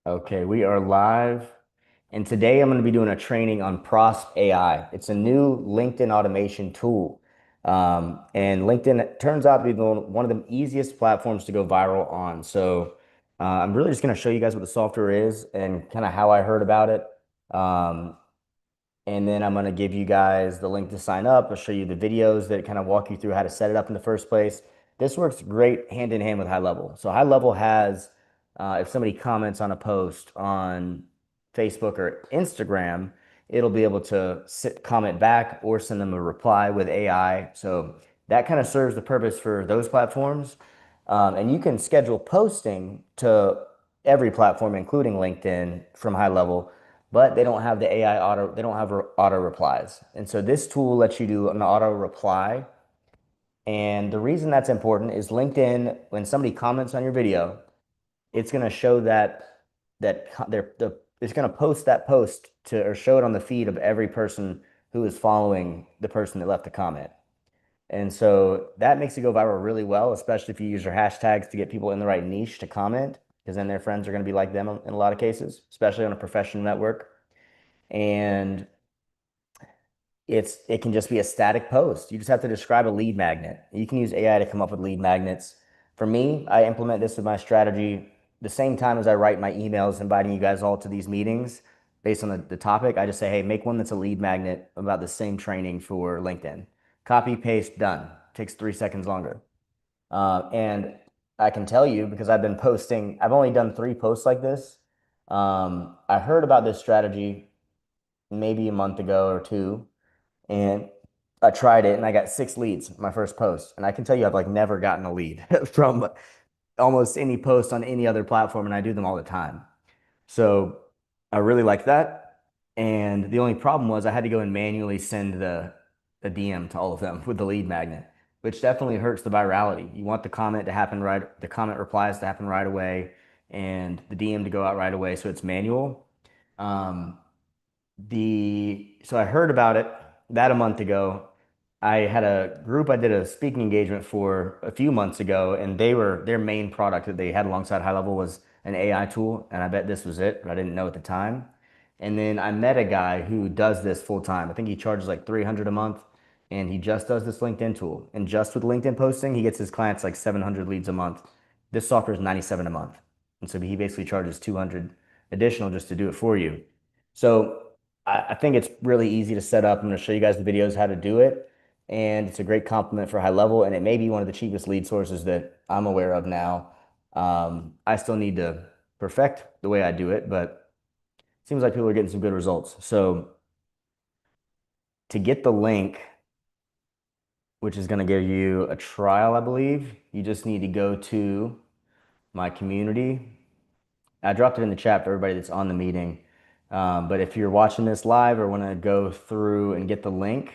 Okay, we are live, and today I'm going to be doing a training on Prosp AI. It's a new LinkedIn automation tool. And LinkedIn turns out to be one of the easiest platforms to go viral on. I'm really just going to show you guys what the software is and kind of how I heard about it. Um, and then I'm going to give you guys the link to sign up. I'll show you the videos that kind of walk you through how to set it up in the first place. This works great hand in hand with HighLevel. So HighLevel has, if somebody comments on a post on Facebook or Instagram, it'll be able to comment back or send them a reply with AI. So that kind of serves the purpose for those platforms. And you can schedule posting to every platform, including LinkedIn, from HighLevel, but they don't have the AI auto, they don't have auto replies. And so this tool lets you do an auto reply. And the reason that's important is LinkedIn, when somebody comments on your video, it's going to show it's going to post that post to or show it on the feed of every person who is following the person that left the comment. And so that makes it go viral really well, especially if you use your hashtags to get people in the right niche to comment, because then their friends are going to be like them in a lot of cases, especially on a professional network. And it can just be a static post. You just have to describe a lead magnet. You can use AI to come up with lead magnets. For me, I implement this with my strategy the same time as I write my emails inviting you guys all to these meetings based on the topic. I just say, hey, make one that's a lead magnet about the same training for LinkedIn. Copy, paste, done. Takes 3 seconds longer. And I can tell you because I've been posting, I've only done 3 posts like this. I heard about this strategy maybe a month ago or two, and I tried it and I got 6 leads my first post. And I can tell you I've like never gotten a lead from almost any post on any other platform, and I do them all the time. So I really like that. And the only problem was I had to go and manually send the DM to all of them with the lead magnet, which definitely hurts the virality. You want the comment to happen right, the comment replies to happen right away, and the DM to go out right away. So it's manual. Um, so I heard about it that a month ago. I had a group I did a speaking engagement for a few months ago, and their main product that they had alongside HighLevel was an AI tool, and I bet this was it, but I didn't know at the time. And then I met a guy who does this full time. I think he charges like 300 a month, and he just does this LinkedIn tool. And just with LinkedIn posting, he gets his clients like 700 leads a month. This software is 97 a month. And so he basically charges 200 additional just to do it for you. So I think it's really easy to set up. I'm going to show you guys the videos how to do it. And it's a great compliment for HighLevel. And it may be one of the cheapest lead sources that I'm aware of now. I still need to perfect the way I do it, but it seems like people are getting some good results. So to get the link, which is going to give you a trial, I believe, you just need to go to my community. I dropped it in the chat for everybody that's on the meeting. But if you're watching this live or want to go through and get the link,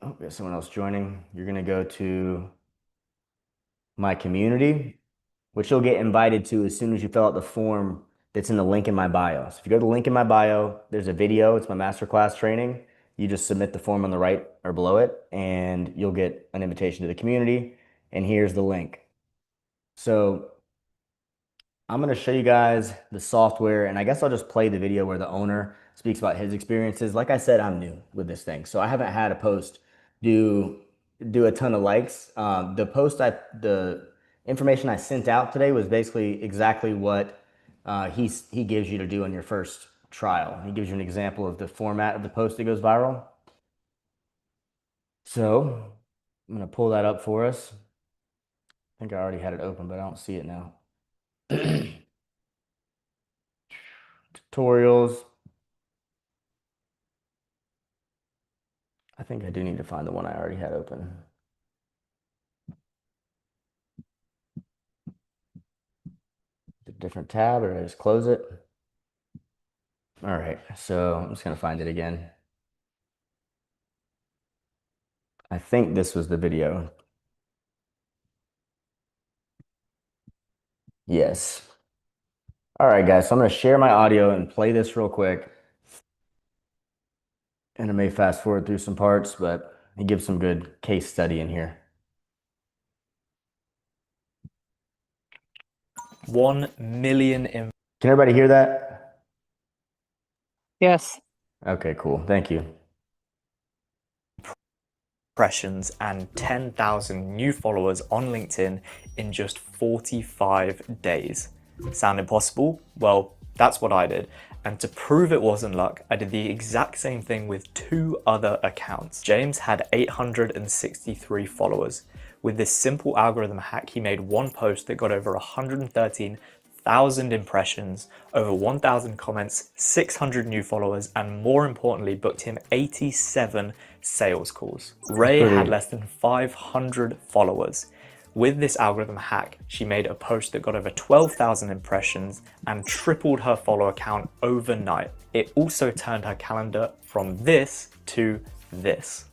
oh, we have someone else joining. You're going to go to my community, which you'll get invited to as soon as you fill out the form that's in the link in my bio. So if you go to the link in my bio, there's a video. It's my masterclass training. You just submit the form on the right or below it, and you'll get an invitation to the community. And here's the link. So I'm going to show you guys the software, and I guess I'll just play the video where the owner speaks about his experiences. Like I said, I'm new with this thing, so I haven't had a post do do a ton of likes. The information I sent out today was basically exactly what he gives you to do on your first trial. He gives you an example of the format of the post that goes viral. So I'm going to pull that up for us. I think I already had it open, but I don't see it now. Tutorials. I think I do need to find the one I already had open. A different tab, or I just close it. All right, so I'm just gonna find it again. I think this was the video. Yes. All right, guys, so I'm gonna share my audio and play this real quick. And I may fast forward through some parts, but he gives some good case study in here. 1 million Can everybody hear that? Yes. Okay, cool. Thank you. impressions and 10,000 new followers on LinkedIn in just 45 days. Sound impossible? Well, that's what I did. And to prove it wasn't luck, I did the exact same thing with 2 other accounts. James had 863 followers. With this simple algorithm hack, he made one post that got over 113,000 impressions, over 1,000 comments, 600 new followers, and more importantly, booked him 87 sales calls. Ray had less than 500 followers. With this algorithm hack, she made a post that got over 12,000 impressions and tripled her follower count overnight. It also turned her calendar from this to this.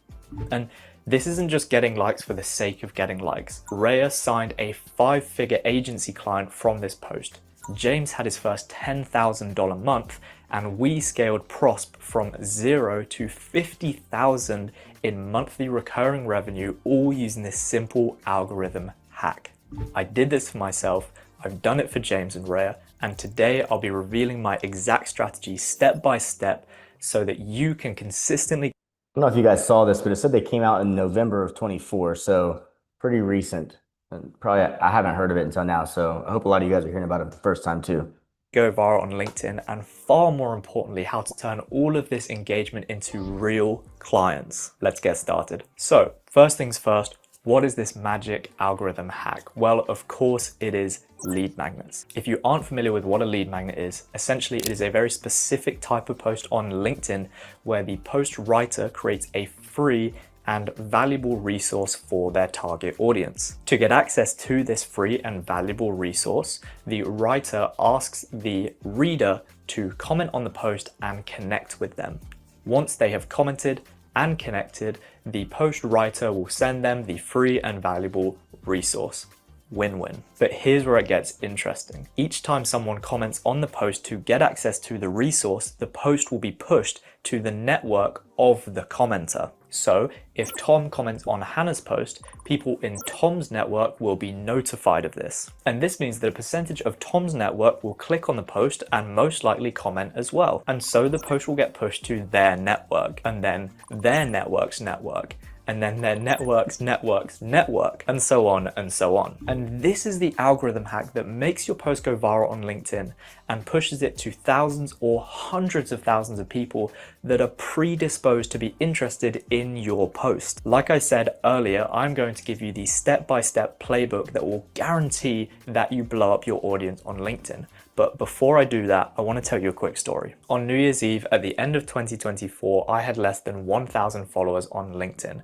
And this isn't just getting likes for the sake of getting likes. Rhea signed a 5-figure agency client from this post. James had his first $10,000 month, and we scaled Prosp from 0 to 50,000 in monthly recurring revenue, all using this simple algorithm hack. I did this for myself, I've done it for James and Rhea, and today I'll be revealing my exact strategy step by step so that you can consistently. I don't know if you guys saw this, but it said they came out in November of 24, so pretty recent. And probably I haven't heard of it until now, so I hope a lot of you guys are hearing about it the first time too. Go viral on LinkedIn, and far more importantly, how to turn all of this engagement into real clients. Let's get started. So first things first, what is this magic algorithm hack? Well, of course it is lead magnets. If you aren't familiar with what a lead magnet is, essentially it is a very specific type of post on LinkedIn where the post writer creates a free and valuable resource for their target audience. To get access to this free and valuable resource, the writer asks the reader to comment on the post and connect with them. Once they have commented and connected, the post writer will send them the free and valuable resource. Win-win. But here's where it gets interesting. Each time someone comments on the post to get access to the resource, the post will be pushed to the network of the commenter. So if Tom comments on Hannah's post, people in Tom's network will be notified of this. And this means that a percentage of Tom's network will click on the post and most likely comment as well. And so the post will get pushed to their network, and then their network's network, and then their network, and so on and so on. And this is the algorithm hack that makes your post go viral on LinkedIn and pushes it to thousands or hundreds of thousands of people that are predisposed to be interested in your post. Like I said earlier, I'm going to give you the step-by-step playbook that will guarantee that you blow up your audience on LinkedIn. But before I do that, I want to tell you a quick story. On New Year's Eve at the end of 2024, I had less than 1,000 followers on LinkedIn.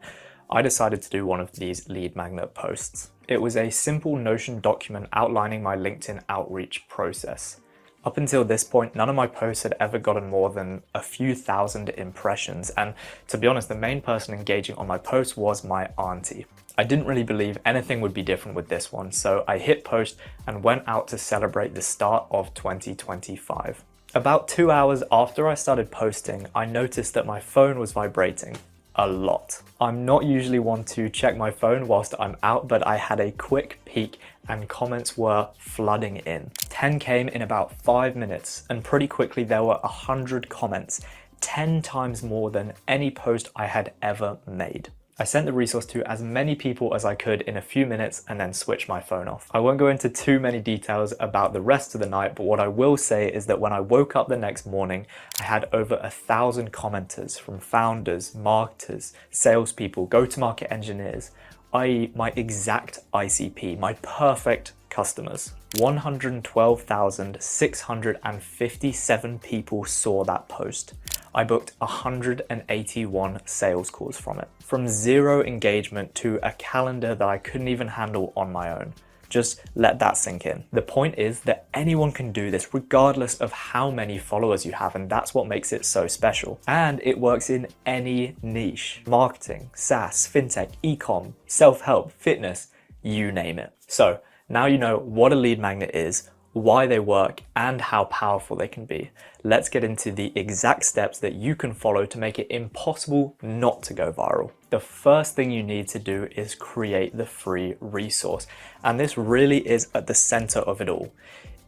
I decided to do one of these lead magnet posts. It was a simple Notion document outlining my LinkedIn outreach process. Up until this point, none of my posts had ever gotten more than a few thousand impressions, and to be honest, the main person engaging on my post was my auntie. I didn't really believe anything would be different with this one, so I hit post and went out to celebrate the start of 2025. About 2 hours after I started posting, I noticed that my phone was vibrating a lot. I'm not usually one to check my phone whilst I'm out, but I had a quick peek and comments were flooding in. 10 came in about 5 minutes, and pretty quickly there were 100 comments, 10 times more than any post I had ever made. I sent the resource to as many people as I could in a few minutes and then switched my phone off. I won't go into too many details about the rest of the night, but what I will say is that when I woke up the next morning, I had over 1,000 commenters from founders, marketers, salespeople, go-to-market engineers, i.e. my exact ICP, my perfect customers. 112,657 people saw that post. I booked 181 sales calls from it. From 0 engagement to a calendar that I couldn't even handle on my own. Just let that sink in. The point is that anyone can do this regardless of how many followers you have, and that's what makes it so special. And it works in any niche. Marketing, SaaS, fintech, e-com, self-help, fitness, you name it. So now you know what a lead magnet is, why they work, and how powerful they can be. Let's get into the exact steps that you can follow to make it impossible not to go viral. The first thing you need to do is create the free resource, and this really is at the center of it all.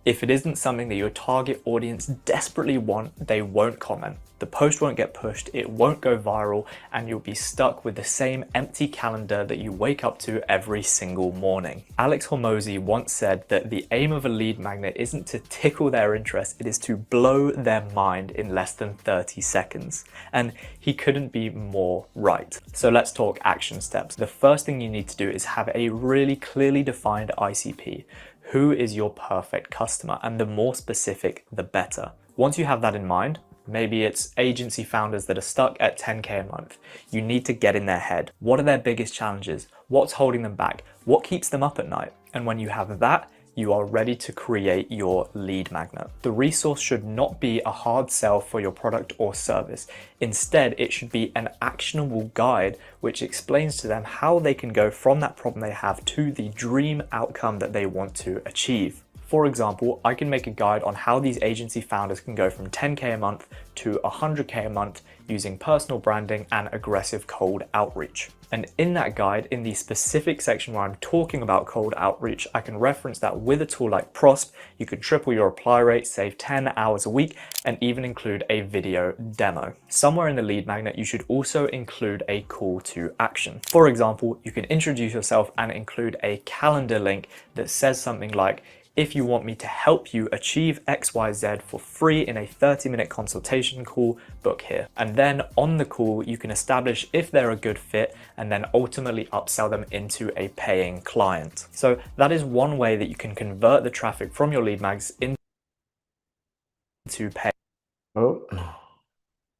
If it isn't something that your target audience desperately want, they won't comment. The post won't get pushed, it won't go viral, and you'll be stuck with the same empty calendar that you wake up to every single morning. Alex Hormozy once said that the aim of a lead magnet isn't to tickle their interest, it is to blow their mind in less than 30 seconds. And he couldn't be more right. So let's talk action steps. The first thing you need to do is have a really clearly defined ICP. Who is your perfect customer? And the more specific, the better. Once you have that in mind, maybe it's agency founders that are stuck at 10K a month. You need to get in their head. What are their biggest challenges? What's holding them back? What keeps them up at night? And when you have that, you are ready to create your lead magnet. The resource should not be a hard sell for your product or service. Instead, it should be an actionable guide which explains to them how they can go from that problem they have to the dream outcome that they want to achieve. For example, I can make a guide on how these agency founders can go from 10K a month to 100K a month using personal branding and aggressive cold outreach. And in that guide, in the specific section where I'm talking about cold outreach, I can reference that with a tool like Prosp, you can triple your reply rate, save 10 hours a week, and even include a video demo. Somewhere in the lead magnet, you should also include a call to action. For example, you can introduce yourself and include a calendar link that says something like, if you want me to help you achieve XYZ for free in a 30-minute consultation call, book here. And then on the call, you can establish if they're a good fit and then ultimately upsell them into a paying client. So that is one way that you can convert the traffic from your lead mags into pay. Oh.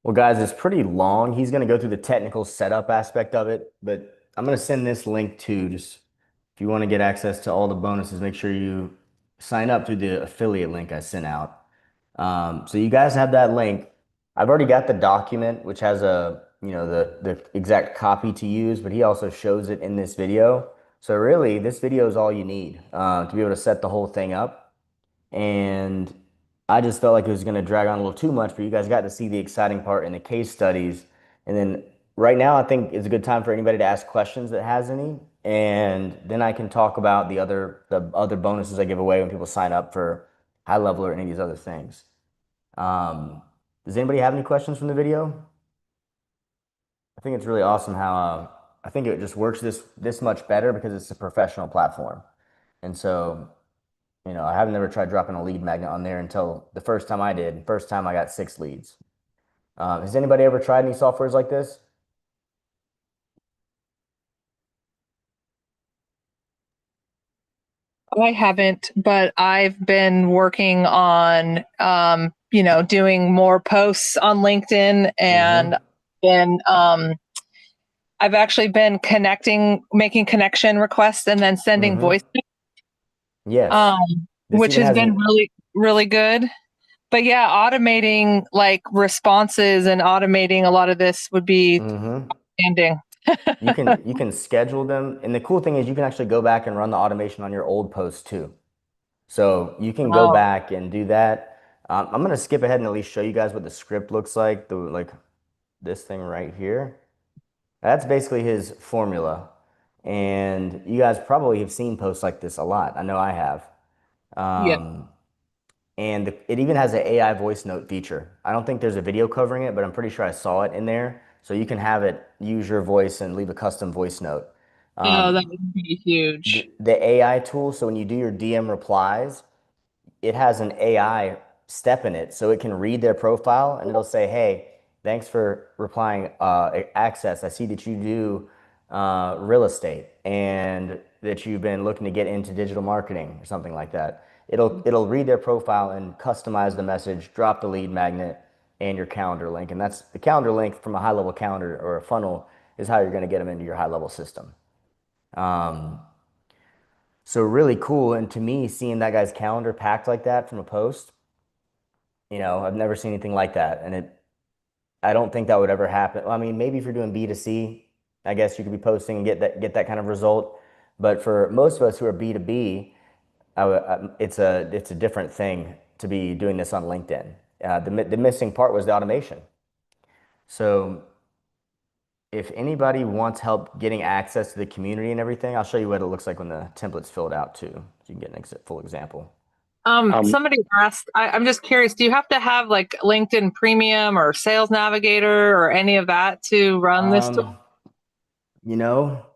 Well, guys, it's pretty long. He's going to go through the technical setup aspect of it, but I'm going to send this link to just if you want to get access to all the bonuses, make sure you sign up through the affiliate link I sent out. So you guys have that link. I've already got the document, which has the exact copy to use, but he also shows it in this video. So really, this video is all you need to be able to set the whole thing up. And I just felt like it was going to drag on a little too much, but you guys got to see the exciting part in the case studies. And then right now, I think it's a good time for anybody to ask questions that has any. And then I can talk about the other bonuses I give away when people sign up for HighLevel or any of these other things. Um, does anybody have any questions from the video? I think it's really awesome how I think it just works this much better because it's a professional platform. And so I haven't never tried dropping a lead magnet on there until the first time I did. First time I got 6 leads. Has anybody ever tried any softwares like this? I haven't, but I've been working on, doing more posts on LinkedIn, and Mm-hmm. then I've actually been making connection requests and then sending voice, Mm-hmm. Yes. um, This which even has has been an really, really good. But yeah, automating like responses and automating a lot of this would be mm-hmm. ending. You can schedule them. And the cool thing is you can actually go back and run the automation on your old posts too. So you can go Oh, back and do that. I'm gonna skip ahead and at least show you guys what the script looks like. Like this thing right here. That's basically his formula. And you guys probably have seen posts like this a lot. I know I have. yeah. Um, and it even has an AI voice note feature. I don't think there's a video covering it, but I'm pretty sure I saw it in there. So you can have it use your voice and leave a custom voice note. Oh, that Um, would be huge. the AI tool, so when you do your DM replies, it has an AI step in it, so it can read their profile and it'll say, "Hey, thanks for replying. Access. I see that you do real estate and that you've been looking to get into digital marketing or something like that." It'll read their profile and customize the message, drop the lead magnet and your calendar link, and that's the calendar link from a HighLevel calendar or a funnel is how you're going to get them into your HighLevel system. Um, so really cool. And to me, seeing that guy's calendar packed like that from a post, I've never seen anything like that. And I don't think that would ever happen. Well, I mean, maybe if you're doing B2C, I guess you could be posting and get that kind of result. But for most of us who are B2B, it's a different thing to be doing this on LinkedIn. The missing part was the automation. So if anybody wants help getting access to the community and everything, I'll show you what it looks like when the template's filled out too. So you can get an full example. Somebody asked, I'm just curious, do you have to have like LinkedIn Premium or Sales Navigator or any of that to run this tool? Um, you know,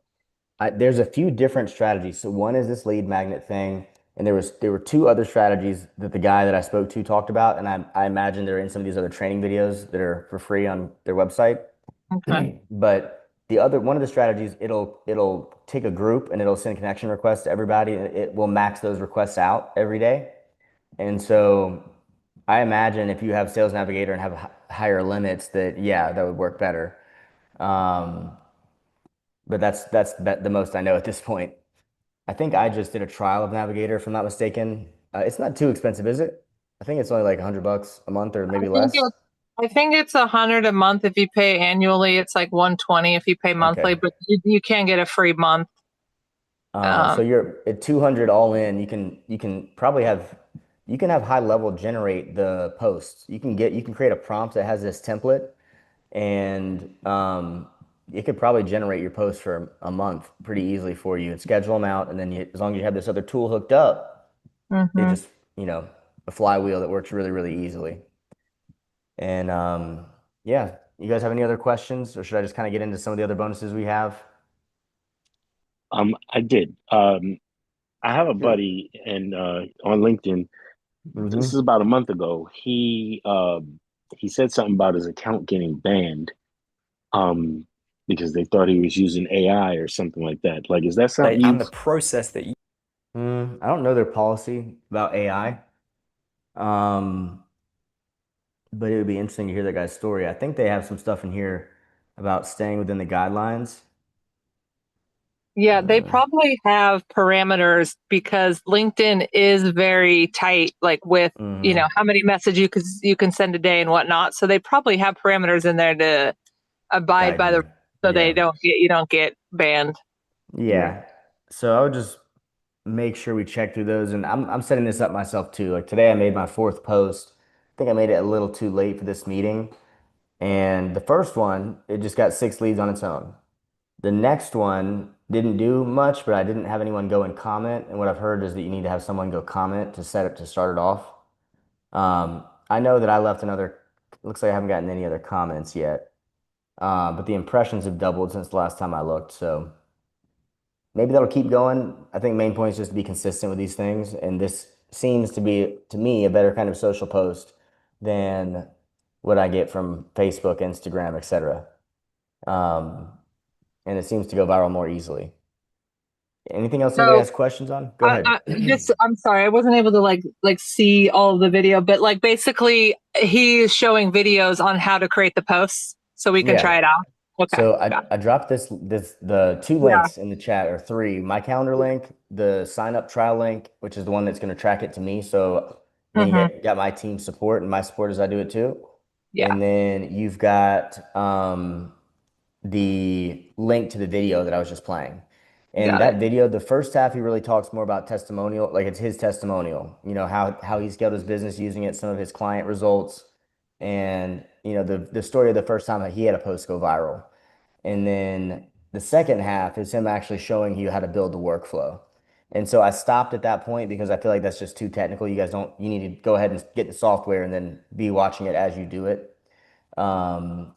there's a few different strategies. So one is this lead magnet thing, and there were two other strategies that the guy that I spoke to talked about, and I imagine they're in some of these other training videos that are for free on their website. Okay. But the other one of the strategies, it'll take a group and it'll send connection requests to everybody, and it will max those requests out every day. And so I imagine if you have Sales Navigator and have higher limits, that yeah, that would work better. Um, but the most I know at this point. I think I just did a trial of Navigator, if I'm not mistaken. It's not too expensive, is it? I think it's only like $100 a month or I maybe think less. it's I think it's 100 a month if you pay annually. It's like 120 if you pay monthly, Okay. but you can get a free month. So Um, you're at 200 all in. You can probably have you can have HighLevel generate the posts. You can create a prompt that has this template, and it could probably generate your posts for a month pretty easily for you and schedule them out. And then as long as you have this other tool hooked up, it mhm. just a flywheel that works really really easily. And yeah, you guys have any other questions, or should I just kind of get into some of the other bonuses we have? I did. I have a Good. buddy and on LinkedIn. This is Mm-hmm. about a month ago. He said something about his account getting banned um because they thought he was using AI or something like that. Like, is that something And you the process that you I don't know their policy about AI, um, but it would be interesting to hear that guy's story. I think they have some stuff in here about staying within the guidelines. Yeah, they Uh, probably have parameters because LinkedIn is very tight, like with, mhm. how many messages you can send a day and whatnot. So they probably have parameters in there to abide Guide by the you. so they Yeah. don't get you don't get banned. yeah. Yeah. So I would just make sure we check through those. And I'm setting this up myself too. Like today I made my fourth post. I think I made it a little too late for this meeting. And the first one, it just got 6 leads on its own. The next one didn't do much, but I didn't have anyone go and comment. And what I've heard is that you need to have someone go comment to set it to start it off. I know that I left another, looks like I haven't gotten any other comments yet. But the impressions have doubled since the last time I looked. So maybe that'll keep going. I think main point is just to be consistent with these things. And this seems to be, to me, a better kind of social post than what I get from Facebook, Instagram, etc. Um, and it seems to go viral more easily. Anything else anybody So has questions on? Go ahead. I'm sorry, I wasn't able to like see all of the video, but like basically he's showing videos on how to create the posts so we can Yeah. try it out. Okay. So Got I dropped the two it. Yeah. links in the chat, or three, my calendar link, the sign up trial link, which is the one that's going to track it to me. So then you Hmm. got my team support and my support as I do it too. Yeah. And then you've got the link to the video that I was just playing. And Got it. that video, the first half, he really talks more about testimonial, like it's his testimonial, how he scaled his business using it, some of his client results, and the story of the first time that he had a post go viral. And then the second half is him actually showing you how to build the workflow. And so I stopped at that point because I feel like that's just too technical. You need to go ahead and get the software and then be watching it as you do it. Um,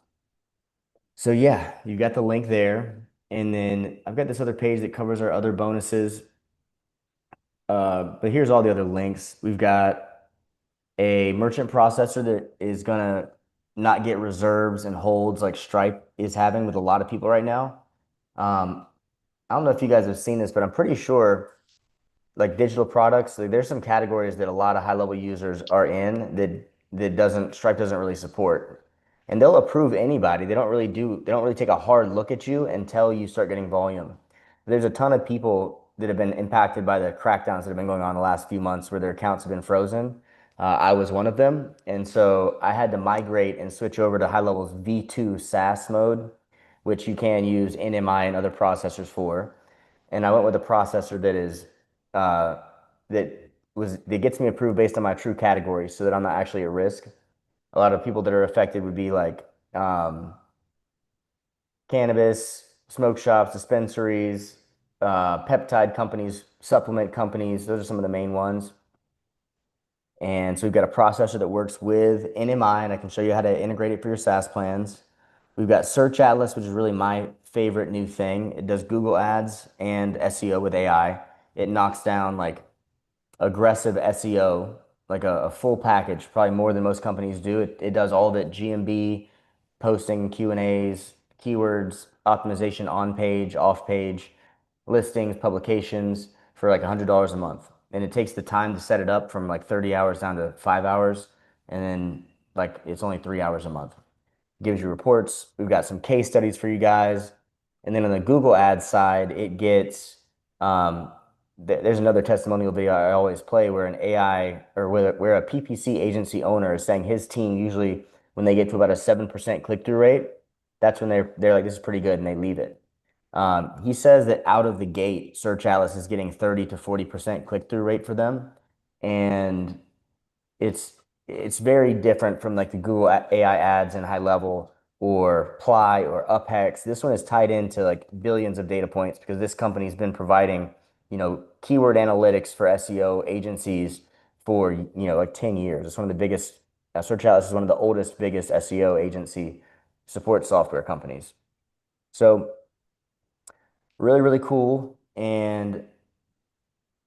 so yeah, you got the link there. And then I've got this other page that covers our other bonuses. But here's all the other links. We've got a merchant processor that is gonna not get reserves and holds like Stripe is having with a lot of people right now. Um, I don't know if you guys have seen this, but I'm pretty sure like digital products, like there's some categories that a lot of high level users are in that doesn't Stripe doesn't really support. And they'll approve anybody. They don't really take a hard look at you until you start getting volume. There's a ton of people that have been impacted by the crackdowns that have been going on the last few months where their accounts have been frozen. I was one of them. And so I had to migrate and switch over to HighLevel's V2 SaaS mode, which you can use NMI and other processors for. And I went with a processor that is uh, that gets me approved based on my true categories so that I'm not actually at risk. A lot of people that are affected would be like cannabis, smoke shops, dispensaries, peptide companies, supplement companies. Those are some of the main ones. And so we've got a processor that works with NMI, and I can show you how to integrate it for your SaaS plans. We've got Search Atlas, which is really my favorite new thing. It does Google Ads and SEO with AI. It knocks down like aggressive SEO, like a full package, probably more than most companies do. It does all of it, GMB, posting, Q&As, keywords, optimization on page, off page, listings, publications for like $100 a month. And it takes the time to set it up from like 30 hours down to 5 hours. And then like it's only 3 hours a month. Gives you reports. We've got some case studies for you guys. And then on the Google Ads side, it gets there's another testimonial video I always play where an AI or where a PPC agency owner is saying his team usually when they get to about a 7% click-through rate, that's when they're like, this is pretty good, and they leave it. He says that out of the gate, Search Atlas is getting 30 to 40% click-through rate for them. And it's it's very different from like the Google AI ads and HighLevel or Ply or UpHex. This one is tied into like billions of data points because this company's been providing, keyword analytics for SEO agencies for, like 10 years. It's one of the biggest, Search Atlas is one of the oldest, biggest SEO agency support software companies. So really, really cool. And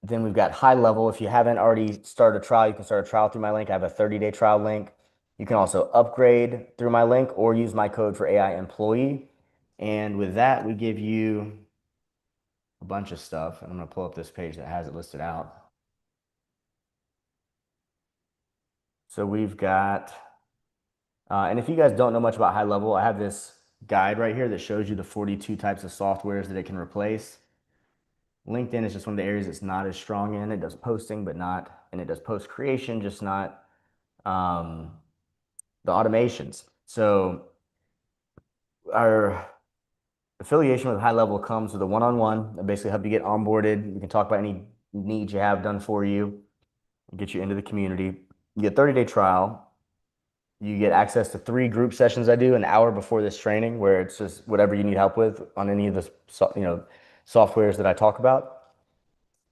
then we've got HighLevel. If you haven't already started a trial, you can start a trial through my link. I have a 30-day trial link. You can also upgrade through my link or use my code for AI employee. And with that, we give you a bunch of stuff. And I'm going to pull up this page that has it listed out. So we've got, and if you guys don't know much about HighLevel, I have this guide right here that shows you the 42 types of softwares that it can replace. LinkedIn is just one of the areas it's not as strong in. It does posting, but not, and it does post creation, just not the automations. So our affiliation with HighLevel comes with a one-on-one that basically help you get onboarded. We can talk about any needs you have done for you, get you into the community. You get a 30-day trial. You get access to 3 group sessions I do an hour before this training, where it's just whatever you need help with on any of the softwares that I talk about.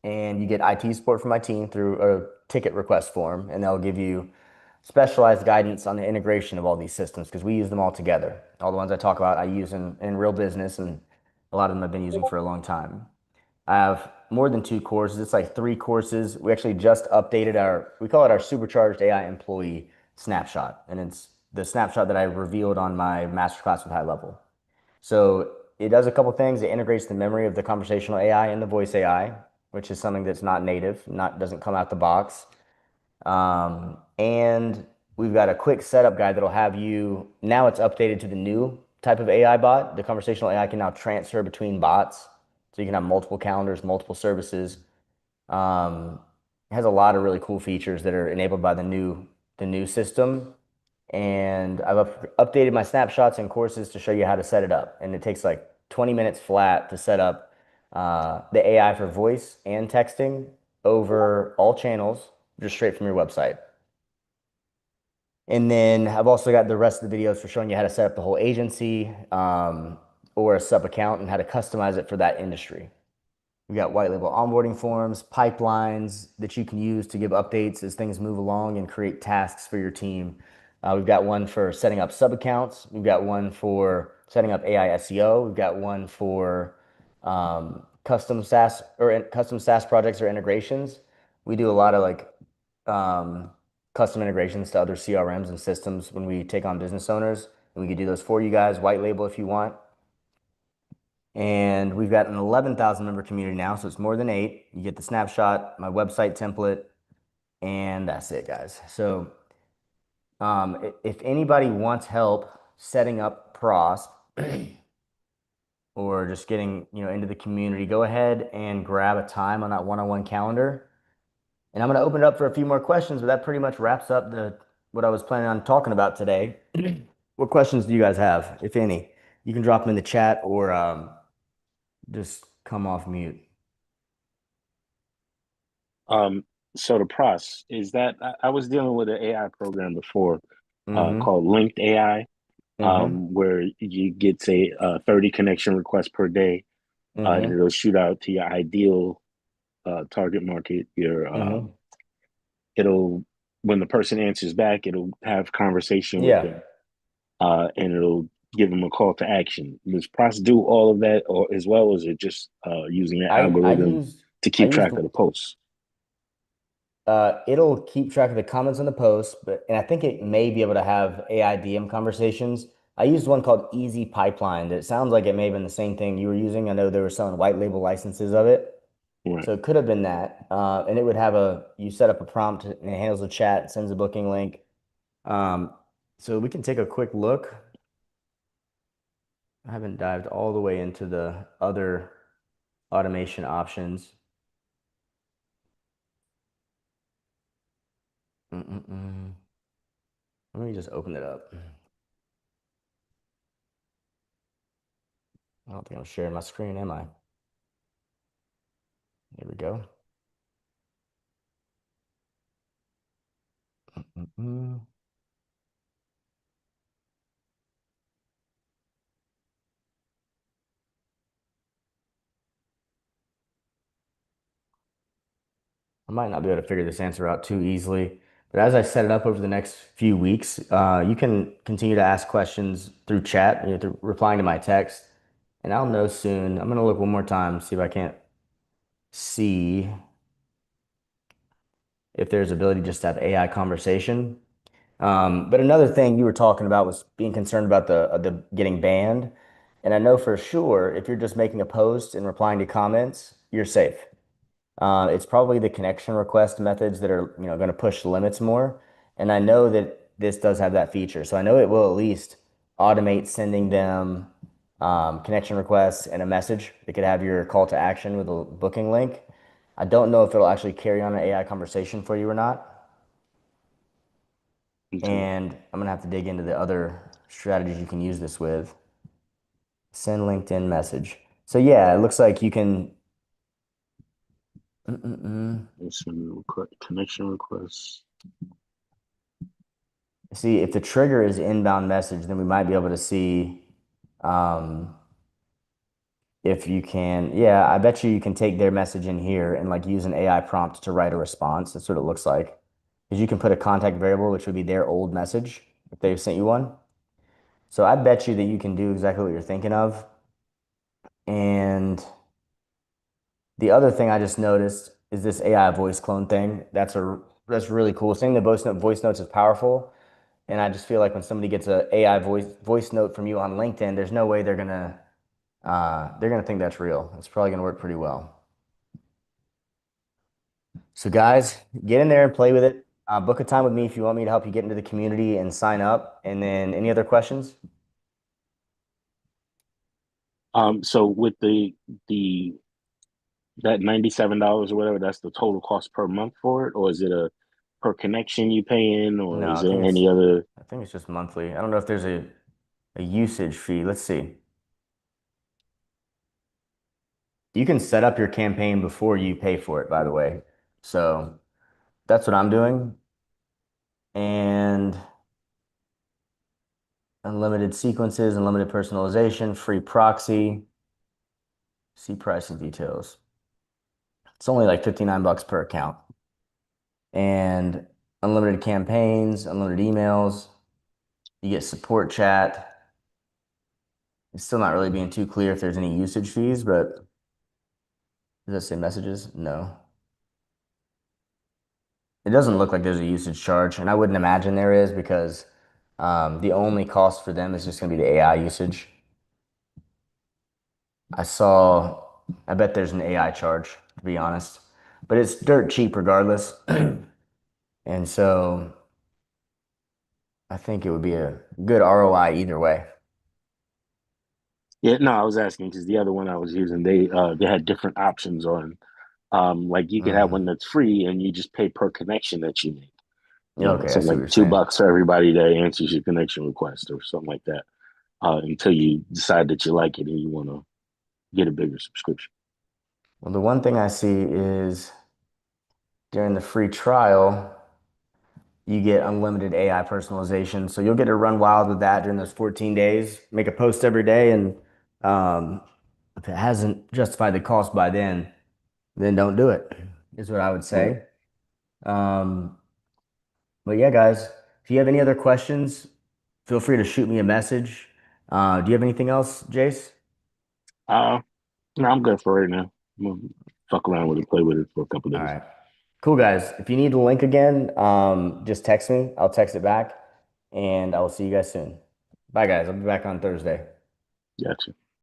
And you get IT support from my team through a ticket request form, and they'll give you specialized guidance on the integration of all these systems because we use them all together. All the ones I talk about, I use in real business, and a lot of them I've been using for a long time. I have more than 2 courses. It's like 3 courses. We actually just updated we call it our supercharged AI employee snapshot. And it's the snapshot that I revealed on my masterclass with HighLevel. So it does a couple things. It integrates the memory of the conversational AI and the voice AI, which is something that's not native, doesn't come out the box. And we've got a quick setup guide that'll have you, now it's updated to the new type of AI bot. The conversational AI can now transfer between bots. So you can have multiple calendars, multiple services. It has a lot of really cool features that are enabled by the new system. And I've updated my snapshots and courses to show you how to set it up. And it takes like 20 minutes flat to set up the AI for voice and texting over all channels, just straight from your website. And then I've also got the rest of the videos for showing you how to set up the whole agency or a sub account and how to customize it for that industry. We got white label onboarding forms, pipelines that you can use to give updates as things move along and create tasks for your team. We've got one for setting up sub accounts. We've got one for setting up AI SEO. We've got one for custom SaaS projects or integrations. We do a lot of like custom integrations to other CRMs and systems when we take on business owners, and we could do those for you guys, white label if you want. And we've got an 11,000 member community now, so it's more than 8. You get the snapshot, my website template, and that's it, guys. So if anybody wants help setting up Prosp or just getting into the community, go ahead and grab a time on that one-on-one calendar. And I'm going to open it up for a few more questions, but that pretty much wraps up what I was planning on talking about today. What questions do you guys have, if any? You can drop them in the chat or just come off mute. Um, so the pros is that I was dealing with an AI program before Mm-hmm. called Linked AI, Mm-hmm. where you get say 30 connection requests per day, and Mm-hmm. it'll shoot out to your ideal target market. Your Mm-hmm. it'll when the person answers back, it'll have conversation with Yeah. them, and it'll give them a call to action. Does Pross do all of that, or as well as it just using an I I algorithm used to I keep used track of the posts? it'll keep track of the comments on the post, but and I think it may be able to have AI DM conversations. I used one called Easy Pipeline that sounds like it may have been the same thing you were using. I know they were selling white label licenses of it. Right. So it could have been that. And it would have you set up a prompt and it handles the chat, sends a booking link. Um, so we can take a quick look. I haven't dived all the way into the other automation options. Mm-mm-mm. Let me just open it up. I don't think I'm sharing my screen, am I? Here we go. Mm-mm. I might not be able to figure this answer out too easily, but as I set it up over the next few weeks, you can continue to ask questions through chat, through replying to my text, and I'll know soon. I'm gonna look one more time, see if I can't see if there's ability just to have AI conversation. But another thing you were talking about was being concerned about the getting banned, and I know for sure if you're just making a post and replying to comments, you're safe. It's probably the connection request methods that are, going to push the limits more. And I know that this does have that feature. So I know it will at least automate sending them connection requests and a message. It could have your call to action with a booking link. I don't know if it'll actually carry on an AI conversation for you or not. Okay. And I'm gonna have to dig into the other strategies you can use this with. Send LinkedIn message. So yeah, it looks like you can. Mm-mm-mm. Connection requests. See, if the trigger is inbound message, then we might be able to see um, if you can. Yeah, I bet you can take their message in here and like use an AI prompt to write a response. That's what it looks like. Because you can put a contact variable, which would be their old message if they've sent you one. So I bet you that you can do exactly what you're thinking of. And the other thing I just noticed is this AI voice clone thing. That's really cool. Saying the voice notes is powerful. And I just feel like when somebody gets a AI voice note from you on LinkedIn, there's no way they're gonna think that's real. It's probably gonna work pretty well. So guys, get in there and play with it. Book a time with me if you want me to help you get into the community and sign up. And then any other questions? So with the that $97 or whatever, that's the total cost per month for it, or is it a per connection you pay in, or No, is there any other? I think it's just monthly. I don't know if there's a usage fee. Let's see. You can set up your campaign before you pay for it, by the way. So that's what I'm doing. And unlimited sequences, unlimited personalization, free proxy. See pricing details. It's only like 59 bucks per account. And unlimited campaigns, unlimited emails. You get support chat. It's still not really being too clear if there's any usage fees, but does that say messages? No. It doesn't look like there's a usage charge, and I wouldn't imagine there is because the only cost for them is just going to be the AI usage. I saw, I bet there's an AI charge, to be honest, but it's dirt cheap regardless. And so I think it would be a good ROI either way. Yeah, no, I was asking because the other one I was using, they had different options on, like you could have one Mm. that's free and you just pay per connection that you make. Yeah, okay, I So see what like you're two saying. bucks for everybody that answers your connection request or something like that, until you decide that you like it and you want to get a bigger subscription. Well, the one thing I see is during the free trial, you get unlimited AI personalization. So you'll get to run wild with that during those 14 days, make a post every day. And if it hasn't justified the cost by then don't do it, is what I would Right. say. Um, but yeah, guys, if you have any other questions, feel free to shoot me a message. Do you have anything else, Jace? Uh, no, I'm good for right now. I'm gonna fuck around with it, play with it for a couple All days. right. Cool, guys. If you need the link again, just text me. I'll text it back, and I will see you guys soon. Bye, guys. I'll be back on Thursday. Gotcha.